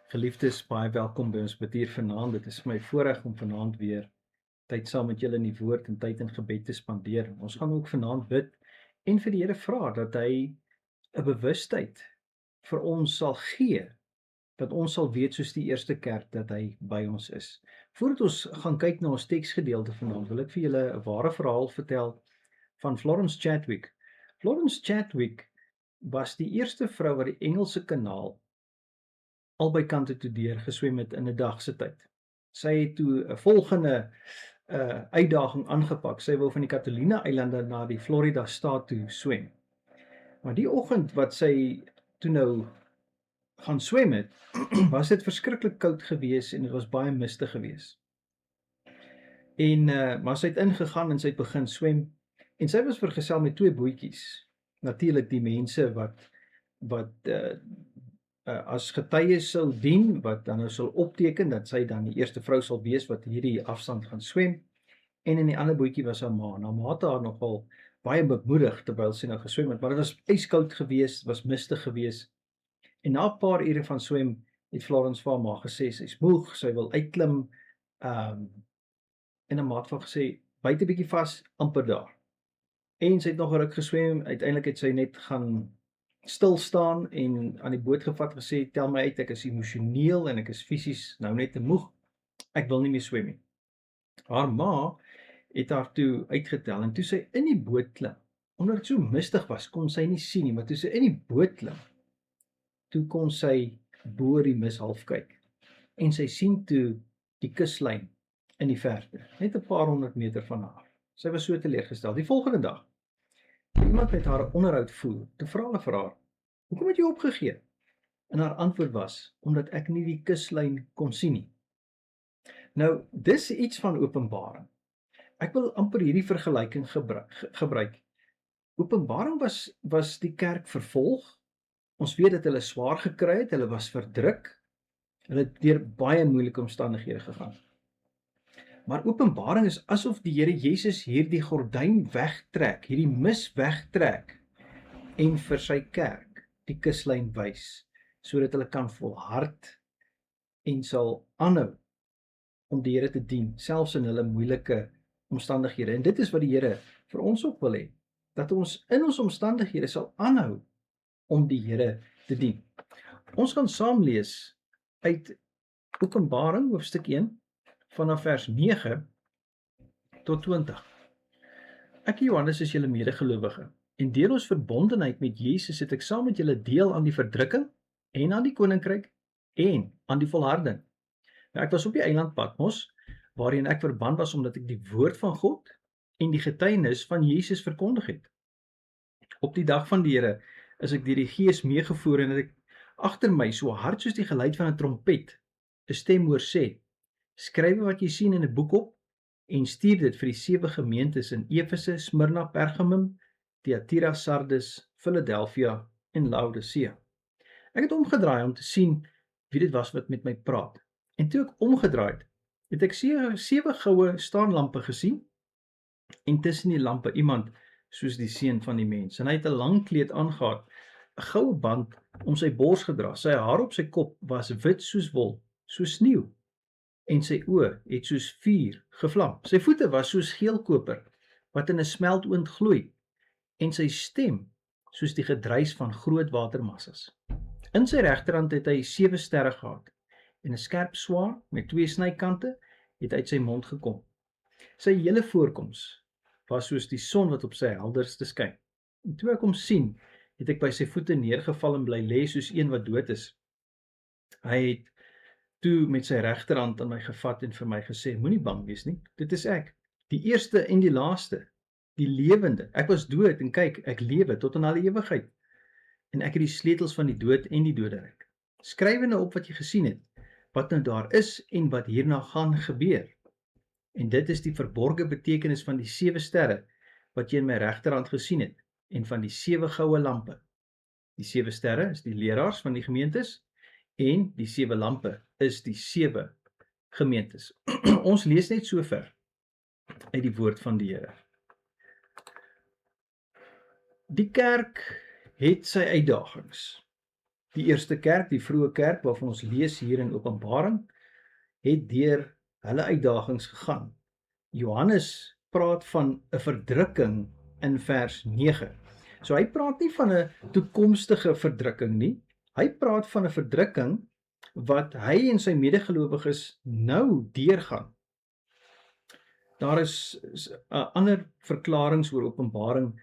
Geliefdes, baie welkom by ons bid hier vanaand. Dit is vir my voorreg om vanaand weer tyd saam met julle in die woord en tyd in gebed te spandeer. Ons gaan ook vanaand bid en vir die Here vra dat hy 'n bewustheid vir ons sal gee, dat ons sal weet soos die eerste kerk dat hy by ons is. Voordat ons gaan kyk na ons teksgedeelte vanaand, wil ek vir julle 'n ware verhaal vertel van Florence Chadwick. Florence Chadwick was die eerste vrou wat die Engelse Kanaal albei kante toe deur geswem het in 'n dag se tyd. Sy het toe 'n volgende uitdaging aangepak. Sy wou van die Catalina eilande na die Florida staat toe swem. Maar die oggend wat sy toe nou gaan swem het, was dit verskriklik koud geweest en dit was baie mistig geweest. En maar sy het ingegaan en sy het begin swem en sy was vergesel met twee bootjies. Natuurlik die mense wat as getuies sou dien, wat dan nou sal opteken dat sy dan die eerste vrou sal wees wat hierdie afstand gaan swem. En in die ander bootjie was haar ma. Nou ma het haar nogal baie bemoedig terwyl sy nou geswem het, maar dit was yskoud geweest, was mistig geweest. En na 'n paar ure van swem het Florence vir haar ma gesê sy's moeg, sy wil uitklim. En 'n maat van gesê byt 'n bietjie vas, amper daar. En sy het nog 'n ruk geswem, uiteindelik het sy net gaan stil staan en aan die boot gevat gesê, tel my uit, ek is emosioneel en ek is fisies nou net te moeg, ek wil nie meer swem nie. Haar ma het haar toe uitgetel en toe sy in die boot klim, omdat dit so mistig was, kon sy nie sien nie, maar toe sy in die boot klim, toe kon sy bo die mis half kyk en sy sien toe die kuslyn in die verte, net 'n paar honderd meter van haar. Sy was so teleurgestel. Die volgende dag iemand met haar 'n onderhoud voer, toe vra hulle vir haar, hoekom het jy opgegee? En haar antwoord was, omdat ek nie die kuslyn kon sien nie. Nou, dis iets van Openbaring. Ek wil amper hierdie vergelyking gebruik. Openbaring was die kerk vervolg. Ons weet dat hulle swaar gekry het, hulle was verdruk, hulle het deur baie moeilike omstandighede gegaan. Maar Openbaring is asof die Here Jesus hierdie gordyn wegtrek, hierdie mis wegtrek en vir sy kerk die kuslyn wys, sodat hulle kan volhard en sal aanhou om die Here te dien, selfs in hulle moeilike omstandighede. En dit is wat die Here vir ons ook wil hê, dat ons in ons omstandighede sal aanhou om die Here te dien. Ons gaan saam lees uit Openbaring hoofstuk 1 vanaf vers 9 tot 20. Ek Johannes is julle medegelowige en deur ons verbondenheid met Jesus het ek saam met julle deel aan die verdrukking en aan die koninkryk en aan die volharding. Nou, ek was op die eiland Patmos waarheen ek verban was omdat ek die woord van God en die getuienis van Jesus verkondig het. Op die dag van die Here is ek deur die Gees meegevoer en het ek agter my so hard soos die geluid van 'n trompet 'n stem hoor sê, skryf wat jy sien in 'n boek op en stuur dit vir die 7 gemeentes in Efese, Smyrna, Pergamum, Thyatira, Sardes, Philadelphia en Laodicea. Ek het omgedraai om te sien wie dit was wat met my praat. En toe ek omgedraai het ek 7 goue staanlampe gesien en tussen die lampe iemand soos die seun van die mens. En hy het 'n lang kleed aangehad, 'n goue band om sy bors gedra. Sy haar op sy kop was wit soos wol, soos sneeu. En sy oë het soos vuur gevlam. Sy voete was soos geel koper wat in 'n smeltoond gloei en sy stem soos die gedruis van groot watermassas. In sy regterhand het hy 7 sterre gehad en 'n skerp swaard met 2 snykante het uit sy mond gekom. Sy hele voorkoms was soos die son wat op sy helderste skyn. En toe ek hom sien, het ek by sy voete neergeval en bly lê soos een wat dood is. Hy het toe met sy regterhand aan my gevat en vir my gesê, moenie bang wees nie, dit is ek, die eerste en die laaste, die lewende. Ek was dood en kyk, ek lewe tot in alle ewigheid. En ek het die sleutels van die dood en die doderyk. Skryf nou op wat jy gesien het, wat nou daar is en wat hierna gaan gebeur. En dit is die verborgde betekenis van die 7 sterre wat jy in my regterhand gesien het en van die 7 goue lampe. Die 7 sterre is die leraars van die gemeentes en die 7 lampe is die 7 gemeentes. Ons lees net so ver uit die woord van die Here. Die kerk het sy uitdagings. Die eerste kerk, die vroeë kerk waarvan ons lees hier in Openbaring, het deur hulle uitdagings gegaan. Johannes praat van 'n verdrukking in vers 9. So hy praat nie van 'n toekomstige verdrukking nie. Hy praat van 'n verdrukking wat hy en sy medegelowiges nou deurgaan. Daar is ander verklaringe oor Openbaring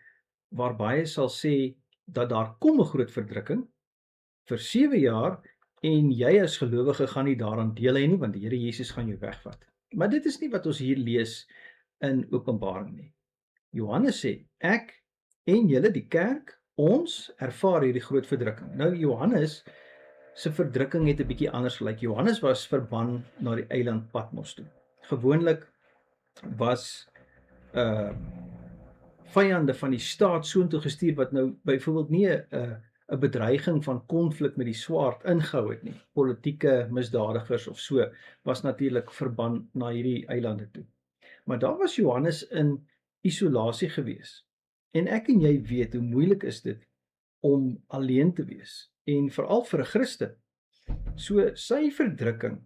waar baie sal sê dat daar kom 'n groot verdrukking vir 7 jaar en jy as gelowige gaan nie daaraan deel hê nie, want die Here Jesus gaan jou wegvat. Maar dit is nie wat ons hier lees in Openbaring nie. Johannes sê, ek en julle die kerk, ons ervaar hierdie groot verdrukking. Nou Johannes se verdrukking het 'n bietjie anders gelyk. Johannes was verban na die eiland Patmos toe. Gewoonlik was vyande van die staat soontoe gestuur wat nou byvoorbeeld nie 'n bedreiging van konflik met die swaard ingehou het nie. Politieke misdadigers of so was natuurlik verban na hierdie eilande toe. Maar daar was Johannes in isolasie gewees. En ek en jy weet hoe moeilik is dit om alleen te wees en veral vir 'n Christen. So sy verdrukking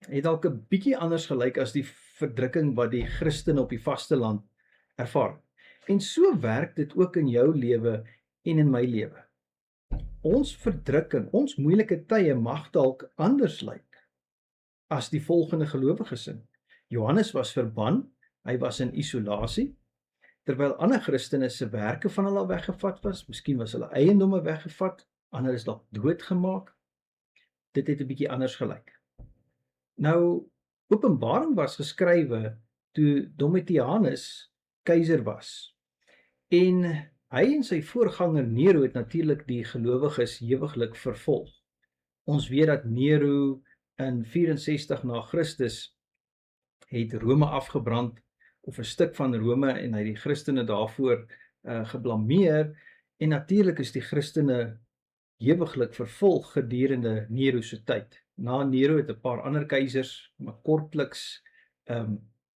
het dalk 'n bietjie anders gelyk as die verdrukking wat die Christene op die vasteland ervaar. En so werk dit ook in jou lewe en in my lewe. Ons verdrukking, ons moeilike tye mag dalk anders lyk as die volgende gelowiges in. Johannes was verban, hy was in isolasie, terwyl ander Christene se werke van hulle al weggevat was, miskien was hulle eiendomme weggevat, ander is dalk doodgemaak. Dit het 'n bietjie anders gelyk. Nou, Openbaring was geskrywe toe Domitianus keiser was. En hy en sy voorganger Nero het natuurlik die gelowiges ewiglik vervolg. Ons weet dat Nero in 64 na Christus het Rome afgebrand, of 'n stuk van Rome, en hy die Christene daarvoor geblameer, en natuurlik is die Christene ewiglik vervolg gedurende Nero se tyd. Na Nero het 'n paar ander keisers maar kortliks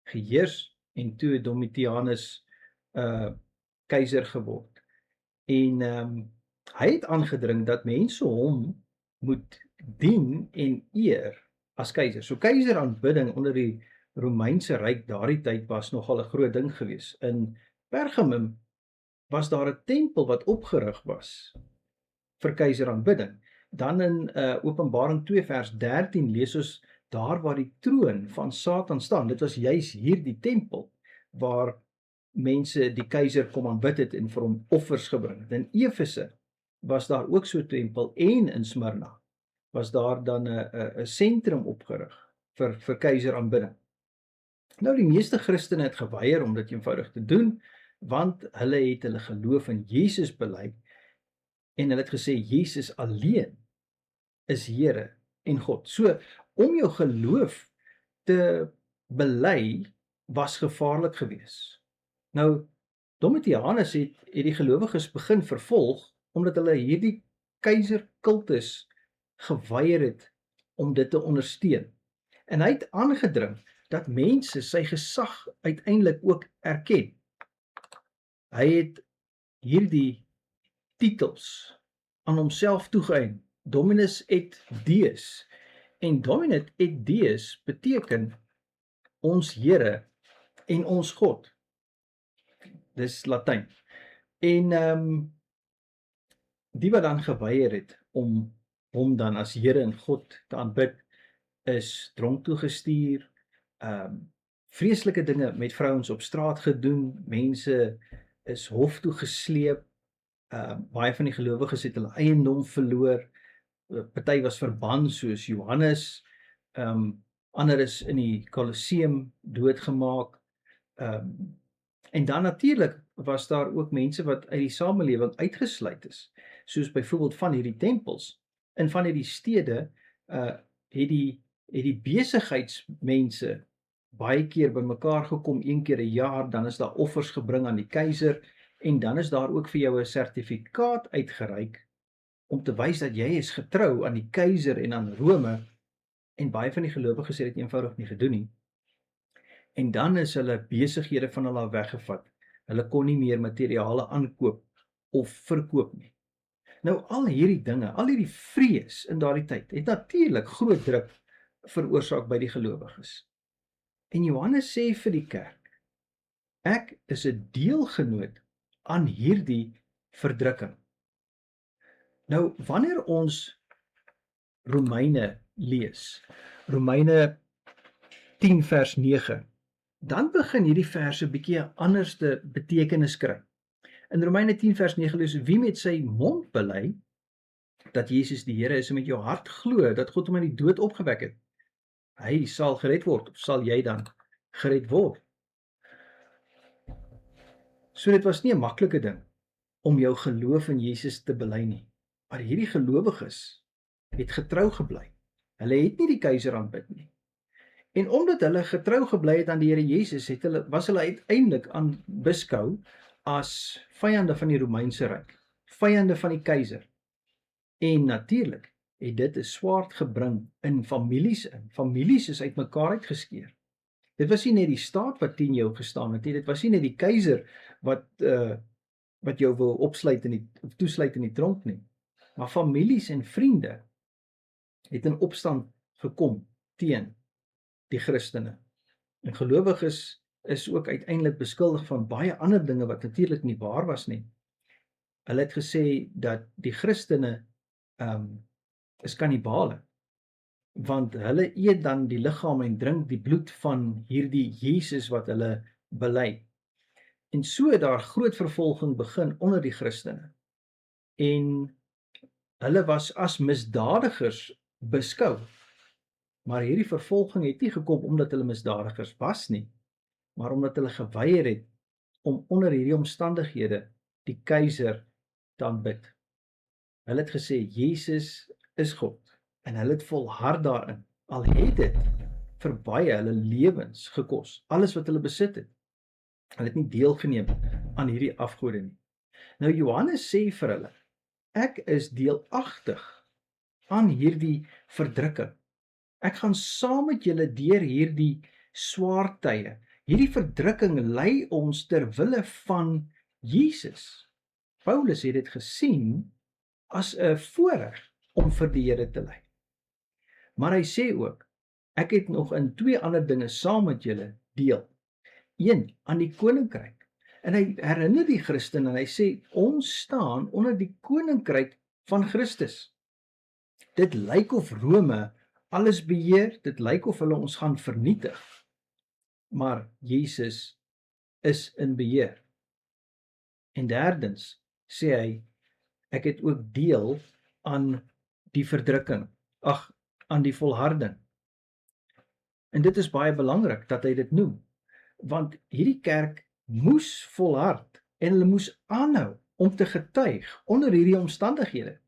geheers, en toe het Domitianus keiser geword. En hy het aangedring dat mense hom moet dien en eer as keiser. So keiseraanbidding onder die Romeinse ryk daardie tyd was nogal 'n groot ding gewees. In Pergamum was daar 'n tempel wat opgerig was vir keiseraanbidding. Dan in Openbaring 2 vers 13 lees ons daar waar die troon van Satan staan. Dit was juis hierdie tempel waar mense die keiser kom aanbid het en vir hom offers gebring het. In Efese was daar ook so 'n tempel, en in Smyrna was daar dan 'n sentrum opgerig vir keiseraanbidding. Nou die meeste Christene het geweier om dit eenvoudig te doen, want hulle het hulle geloof in Jesus bely en hulle het gesê Jesus alleen is Here en God. So om jou geloof te bely was gevaarlik geweest. Nou Domitianus het die gelowiges begin vervolg omdat hulle hierdie keiserkultus geweier het om dit te ondersteun. En hy het aangedring dat mense sy gesag uiteindelik ook erken. Hy het hierdie titels aan homself toegeëien, Dominus et Deus. En Dominus et Deus beteken ons Here en ons God. Dis Latyn. En die wat dan geweier het om hom dan as Here en God te aanbid, is tronk toegestuur, vreeslike dinge met vrouens op straat gedoen, mense is hof toe gesleep, baie van die gelowiges het hulle eiendom verloor, party was verban soos Johannes, ander is in die Kolosseum doodgemaak, en dan natuurlik was daar ook mense wat uit die samelewing uitgesluit is, soos byvoorbeeld van hierdie tempels. In van hierdie stede het die besigheidsmense baie keer bymekaar gekom, een keer 'n jaar, dan is daar offers gebring aan die keiser, en dan is daar ook vir jou 'n sertifikaat uitgereik om te wys dat jy is getrou aan die keiser en aan Rome, en baie van die gelowiges het dit eenvoudig nie gedoen nie. En dan is hulle besighede van hulle weggevat. Hulle kon nie meer materiale aankoop of verkoop nie. Nou al hierdie dinge, al hierdie vrees in daardie tyd, het natuurlik groot druk veroorsaak by die gelowiges. En Johannes sê vir die kerk, ek is 'n deelgenoot aan hierdie verdrukking. Nou, wanneer ons Romeine lees, Romeine 10 vers 9, dan begin hierdie verse bietjie 'n anderste betekenis kry. In Romeine 10 vers 9 lees, wie met sy mond bely dat Jesus die Here is en met jou hart glo dat God hom uit die dood opgewek het, hy sal gered word, of sal jy dan gered word. So dit was nie 'n maklike ding om jou geloof in Jesus te bely nie, maar hierdie gelowiges het getrou gebly. Hulle het nie die keiser aanbid nie. En omdat hulle getrou gebly het aan die Here Jesus, was hulle uiteindelik beskou as vyande van die Romeinse ryk, vyande van die keiser. En natuurlik het dit 'n swaard gebring in families in. Families is uitmekaar uitgeskeur. Dit was nie net die staat wat teen jou gestaan het nie, dit was nie net die keiser wat jou wil opsluit of toesluit in die tronk nie. Maar families en vriende het in opstand gekom teen die Christene. En gelowiges is ook uiteindelik beskuldig van baie ander dinge wat natuurlik nie waar was nie. Hulle het gesê dat die Christene is kannibale, want hulle eet dan die liggaam en drink die bloed van hierdie Jesus wat hulle bely. En so het daar groot vervolging begin onder die Christene. En hulle was as misdadigers beskou. Maar hierdie vervolging het nie gekom omdat hulle misdadigers was nie, maar omdat hulle geweier het om onder hierdie omstandighede die keiser te aanbid. Hulle het gesê, Jesus is God, en hulle het volhard daarin, al het dit vir baie hulle lewens gekos, alles wat hulle besit het. Hulle het nie deelgeneem aan hierdie afgode nie. Nou Johannes sê vir hulle, ek is deelagtig aan hierdie verdrukking. Ek gaan saam met julle deur hierdie swaar tye. Hierdie verdrukking lei ons ter wille van Jesus. Paulus het dit gesien as 'n voorreg om vir die Here te ly. Maar hy sê ook, ek het nog in 2 ander dinge saam met julle deel. 1, aan die koninkryk. En hy herinner die Christene en hy sê, ons staan onder die koninkryk van Christus. Dit lyk of Rome alles beheer, dit lyk of hulle ons gaan vernietig. Maar Jesus is in beheer. En derdens sê hy, ek het ook deel aan die verdrukking, aan die volharding. En dit is baie belangrik dat hy dit noem, want hierdie kerk moes volhard en hulle moes aanhou om te getuig onder hierdie omstandighede.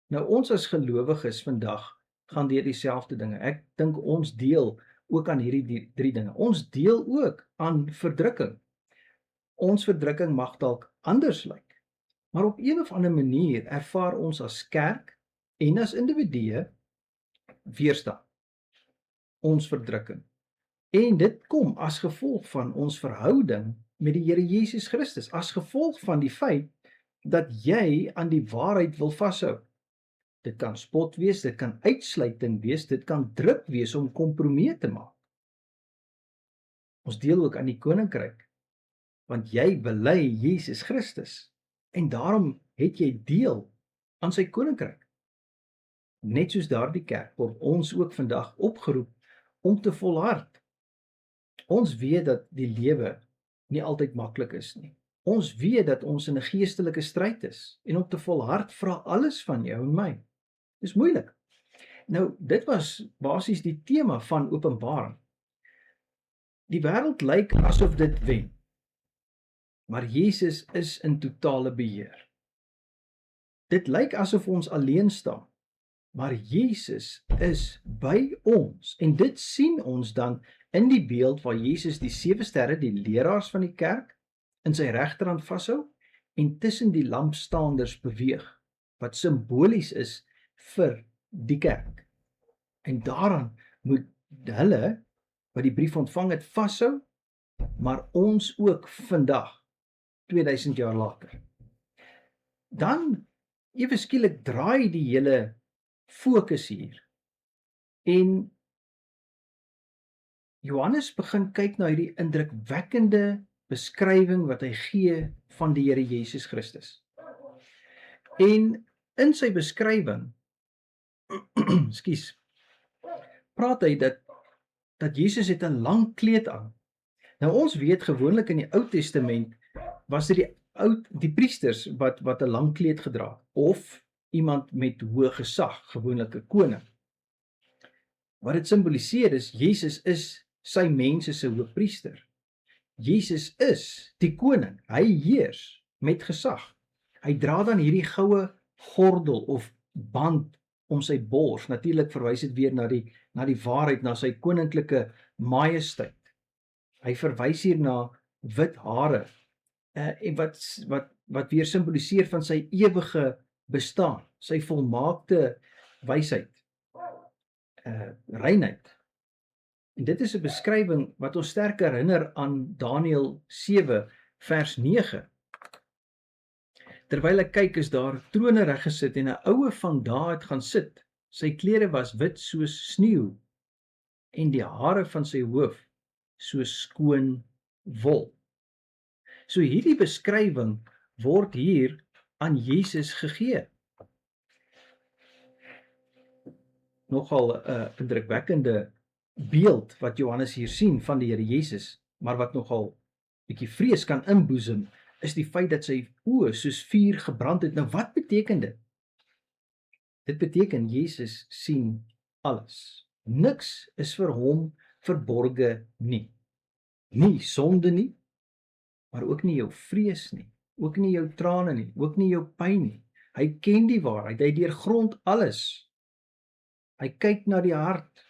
Nou ons as gelowiges vandag gaan deur dieselfde dinge. Ek dink ons deel ook aan hierdie 3 dinge. Ons deel ook aan verdrukking. Ons verdrukking mag dalk anders lyk, maar op een of ander manier ervaar ons as kerk en as individue weerstand. Ons verdrukking. En dit kom as gevolg van ons verhouding met die Here Jesus Christus, as gevolg van die feit dat jy aan die waarheid wil vashou. Dit kan spot wees, dit kan uitsluiting wees, dit kan druk wees om kompromie te maak. Ons deel ook aan die koninkryk, want jy bely Jesus Christus, en daarom het jy deel aan sy koninkryk. Net soos daardie kerk word ons ook vandag opgeroep om te volhard. Ons weet dat die lewe nie altyd maklik is nie. Ons weet dat ons in 'n geestelike stryd is, en om te volhard vra alles van jou en my. Dis moeilik. Nou, dit was basies die tema van Openbaring. Die wêreld lyk asof dit wen, maar Jesus is in totale beheer. Dit lyk asof ons alleen staan, maar Jesus is by ons, en dit sien ons dan in die beeld waar Jesus die 7 sterre, die leraars van die kerk, in sy regterhand vashou en tussen die lampstaanders beweeg, wat simbolies is vir die kerk. En daaraan moet hulle wat die brief ontvang het vashou, maar ons ook vandag, 2000 jaar later. Dan ewe skielik draai die hele fokus hier. En Johannes begin kyk na hierdie indrukwekkende beskrywing wat hy gee van die Here Jesus Christus. En in sy beskrywing, ekskuus, praat hy dat Jesus het 'n lang kleed aan. Nou ons weet gewoonlik in die Ou Testament was dit die priesters wat 'n lang kleed gedra het, of iemand met hoë gesag, gewoonlik 'n koning. Wat dit simboliseer is, Jesus is sy mense se hoëpriester. Jesus is die koning, hy heers met gesag. Hy dra dan hierdie goue gordel of band om sy bors. Natuurlik verwys dit weer na die waarheid, na sy koninklike majesteit. Hy verwys hier na wit hare, en wat weer simboliseer van sy ewige bestaan, sy volmaakte wysheid, reinheid. En dit is 'n beskrywing wat ons sterk herinner aan Daniël 7 vers 9. Terwyl ek kyk, is daar trone reggesit en 'n oue van daar het gaan sit. Sy klere was wit soos sneeu en die hare van sy hoof soos skoon wol. So hierdie beskrywing word hier aan Jesus gegee. Nogal 'n indrukwekkende beeld wat Johannes hier sien van die Here Jesus, maar wat nogal bietjie vrees kan inboesem, is die feit dat sy oë soos vuur gebrand het. Nou wat beteken dit? Dit beteken Jesus sien alles. Niks is vir hom verborge nie. Nie sonde nie, maar ook nie jou vrees nie, ook nie jou trane nie, ook nie jou pyn nie. Hy ken die waarheid, hy deurgrond alles. Hy kyk na die hart,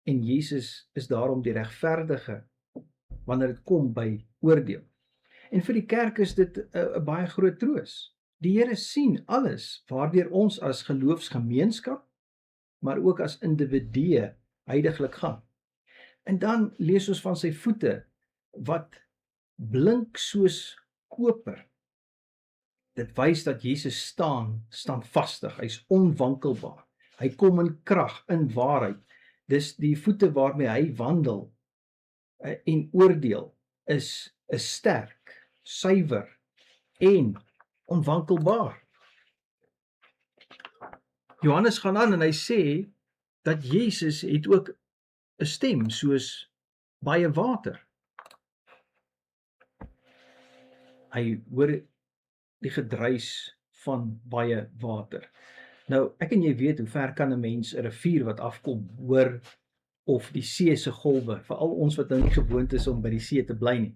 en Jesus is daarom die regverdige wanneer dit kom by oordeel. En vir die kerk is dit 'n baie groot troos. Die Here sien alles waardeur ons as geloofsgemeenskap, maar ook as individue heiliglik gaan. En dan lees ons van sy voete wat blink soos koper. Dit wys dat Jesus staan standvastig, hy's onwankelbaar. Hy kom in krag, in waarheid. Dis die voete waarmee hy wandel en oordeel is sterk, suiwer en onwankelbaar. Johannes gaan aan en hy sê dat Jesus het ook 'n stem soos baie water. Hy hoor die gedruis van baie water. Nou, ek en jy weet hoe ver kan 'n mens 'n rivier wat afkom hoor, of die see se golwe, veral ons wat nou nie gewoond is om by die see te bly nie.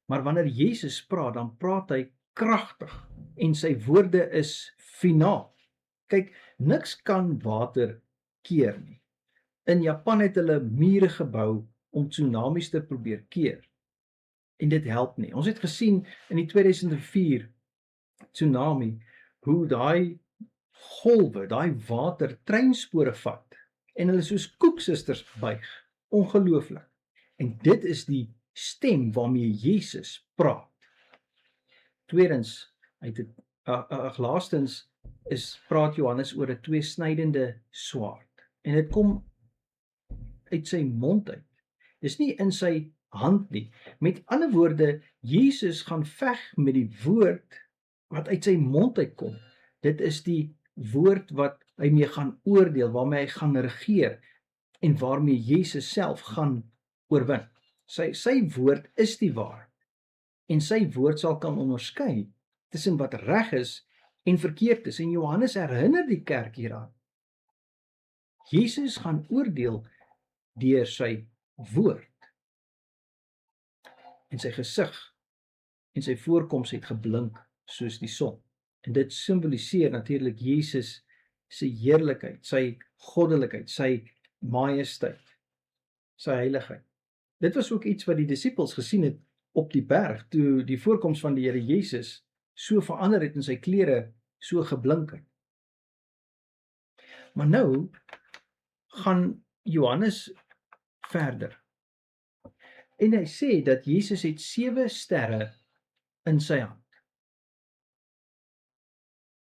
Maar wanneer Jesus praat, dan praat hy kragtig en sy woorde is finaal. Kyk, niks kan water keer nie. In Japan het hulle mure gebou om tsunamies te probeer keer. En dit help nie. Ons het gesien in die 2004 tsunami hoe daai golwe, daai water treinspore vat en hulle soos koeksisters buig. Ongelooflik. En dit is die stem waarmee Jesus praat. Tweedens, laastens praat Johannes oor 'n tweesnydende swaard. En dit kom uit sy mond uit. Dis nie in sy hand nie. Met ander woorde, Jesus gaan veg met die woord wat uit sy mond uitkom. Dit is die woord wat hy mee gaan oordeel, waarmee hy gaan regeer en waarmee Jesus self gaan oorwin. Sy woord is die waarheid en sy woord sal kan onderskei tussen wat reg is en verkeerd is. En Johannes herinner die kerk hieraan. Jesus gaan oordeel deur sy woord. En sy gesig en sy voorkoms het geblink soos die son. En dit simboliseer natuurlik Jesus se heerlikheid, sy goddelikheid, sy majesteit, sy heiligheid. Dit was ook iets wat die disippels gesien het op die berg, toe die voorkoms van die Here Jesus so verander het en sy klere so geblink het. Maar nou gaan Johannes verder. En hy sê dat Jesus het 7 sterre in sy hand.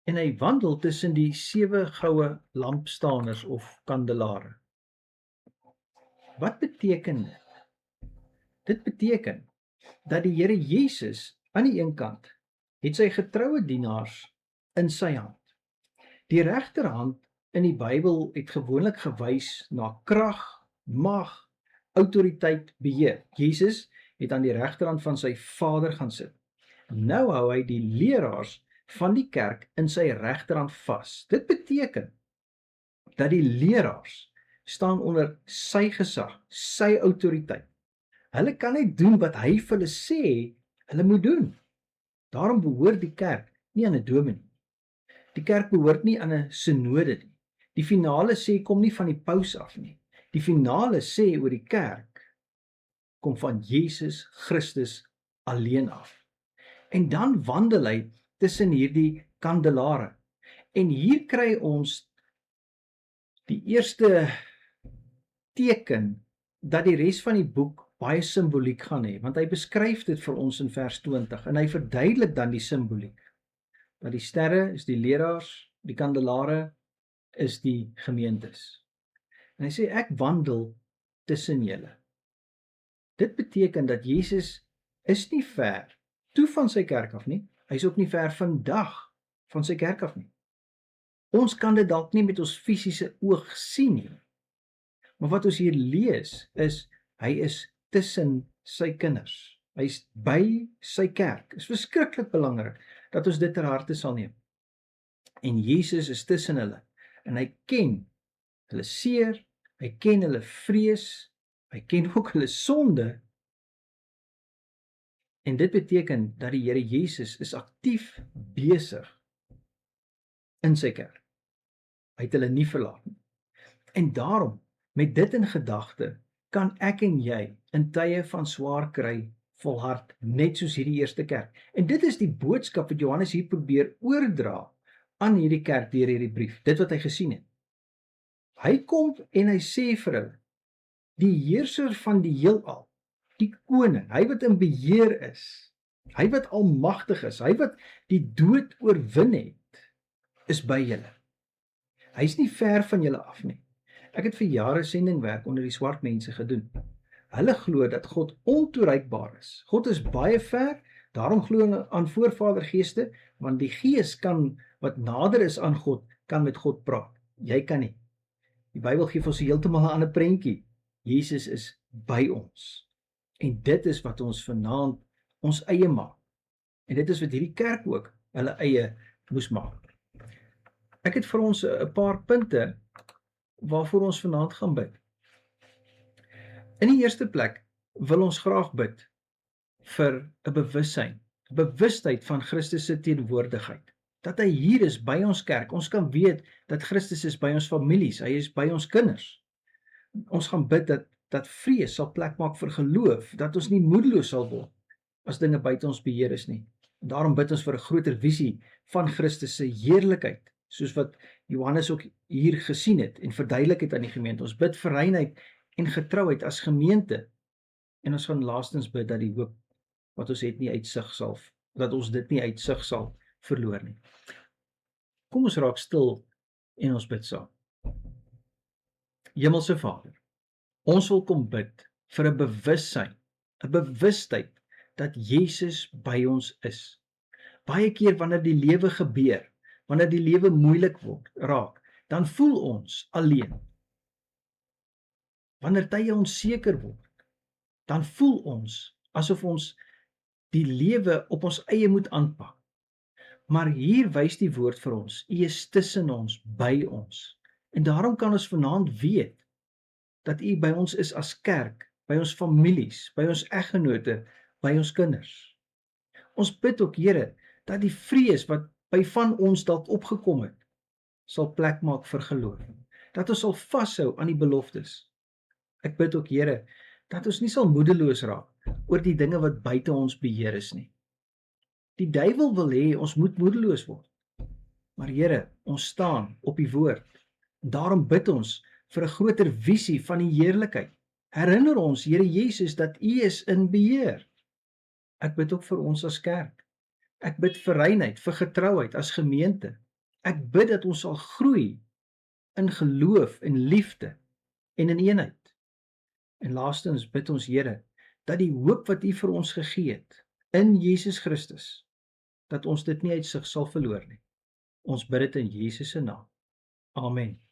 en hy wandel tussen die 7 goue lampstaners of kandelare. Wat beteken dit? Dit beteken dat die Here Jesus aan die een kant het sy getroue dienaars in sy hand. Die regterhand in die Bybel het gewoonlik gewys na krag, mag, autoriteit, beheer. Jesus het aan die regterhand van sy Vader gaan sit. Nou hou hy die leraars van die kerk in sy regterhand vas. Dit beteken dat die leraars staan onder sy gesag, sy autoriteit. Hulle kan net doen wat hy vir hulle sê hulle moet doen. Daarom behoort die kerk nie aan 'n dominee. Die kerk behoort nie aan 'n sinode nie. Die finale sê kom nie van die paus af nie. Die finale sê oor die kerk kom van Jesus Christus alleen af. En dan wandel hy tussen hierdie kandelare. En hier kry ons die eerste teken dat die res van die boek baie simboliek gaan hê, want hy beskryf dit vir ons in vers 20 en hy verduidelik dan die simboliek. Dat die sterre is die leraars, die kandelare is die gemeentes. En hy sê ek wandel tussen julle. Dit beteken dat Jesus is nie ver toe van sy kerk af nie. Hy is ook nie ver vandag van sy kerk af nie. Ons kan dit dalk nie met ons fisiese oog sien nie. Maar wat ons hier lees is hy is tussen sy kinders. Hy is by sy kerk. Dit is verskriklik belangrik dat ons dit ter harte sal neem. En Jesus is tussen hulle en hy ken hulle seer, hy ken hulle vrees, hy ken ook hulle sonde. En dit beteken dat die Here Jesus is aktief besig in sy kerk. Hy het hulle nie verlaat nie. En daarom, met dit in gedagte, kan ek en jy in tye van swaar kry volhard, net soos hierdie eerste kerk. En dit is die boodskap wat Johannes hier probeer oordra aan hierdie kerk deur hierdie brief, dit wat hy gesien het. Hy kom en hy sê vir hulle, die heerser van die heelal, die koning, hy wat in beheer is, hy wat almagtig is, hy wat die dood oorwin het, is by julle. Hy is nie ver van julle af nie. Ek het vir jare sendingwerk onder die swart mense gedoen. Hulle glo dat God ontoereikbaar is. God is baie ver, daarom glo hulle aan voorvadergeeste, want die gees kan, wat nader is aan God, kan met God praat. Jy kan nie. Die Bybel gee vir ons heeltemal 'n ander prentjie. Jesus is by ons. En dit is wat ons vanaand ons eie maak. En dit is wat hierdie kerk ook hulle eie moes maak. Ek het vir ons 'n paar punte waarvoor ons vanaand gaan bid. In die eerste plek wil ons graag bid vir 'n bewustheid van Christus se teenwoordigheid. Dat hy hier is by ons kerk. Ons kan weet dat Christus is by ons families, hy is by ons kinders. Ons gaan bid dat vrees sal plek maak vir geloof, dat ons nie moedeloos sal word as dinge buite ons beheer is nie. En daarom bid ons vir 'n groter visie van Christus se heerlikheid, soos wat Johannes ook hier gesien het en verduidelik het aan die gemeente. Ons bid vir reinheid en getrouheid as gemeente. En ons gaan laastens bid dat die hoop wat ons het nie uitsig sal, dat ons dit nie uitsig sal verloor nie. Kom ons raak stil en ons bid saam. Hemelse Vader, ons wil kom bid vir 'n bewustheid dat Jesus by ons is. Baie keer wanneer die lewe gebeur, wanneer die lewe moeilik raak, dan voel ons alleen. Wanneer tye onseker word, dan voel ons asof ons die lewe op ons eie moet aanpak. Maar hier wys die woord vir ons, U is tussen ons, by ons. En daarom kan ons vanaand weet dat U by ons is as kerk, by ons families, by ons eggenote, by ons kinders. Ons bid ook, Here, dat die vrees wat by van ons dalk opgekom het, sal plek maak vir geloof. Dat ons sal vashou aan die beloftes. Ek bid ook, Here, dat ons nie sal moedeloos raak oor die dinge wat buite ons beheer is nie. Die duiwel wil hê ons moet moedeloos word. Maar Here, ons staan op U woord. Daarom bid ons vir 'n groter visie van die heerlikheid. Herinner ons, Here Jesus, dat U is in beheer. Ek bid ook vir ons as kerk. Ek bid vir reinheid, vir getrouheid as gemeente. Ek bid dat ons sal groei in geloof, in liefde en in eenheid. En laastens bid ons Here, dat die hoop wat U vir ons gegee het, in Jesus Christus, dat ons dit nie uit sig sal verloor nie. Ons bid dit in Jesus se naam. Amen.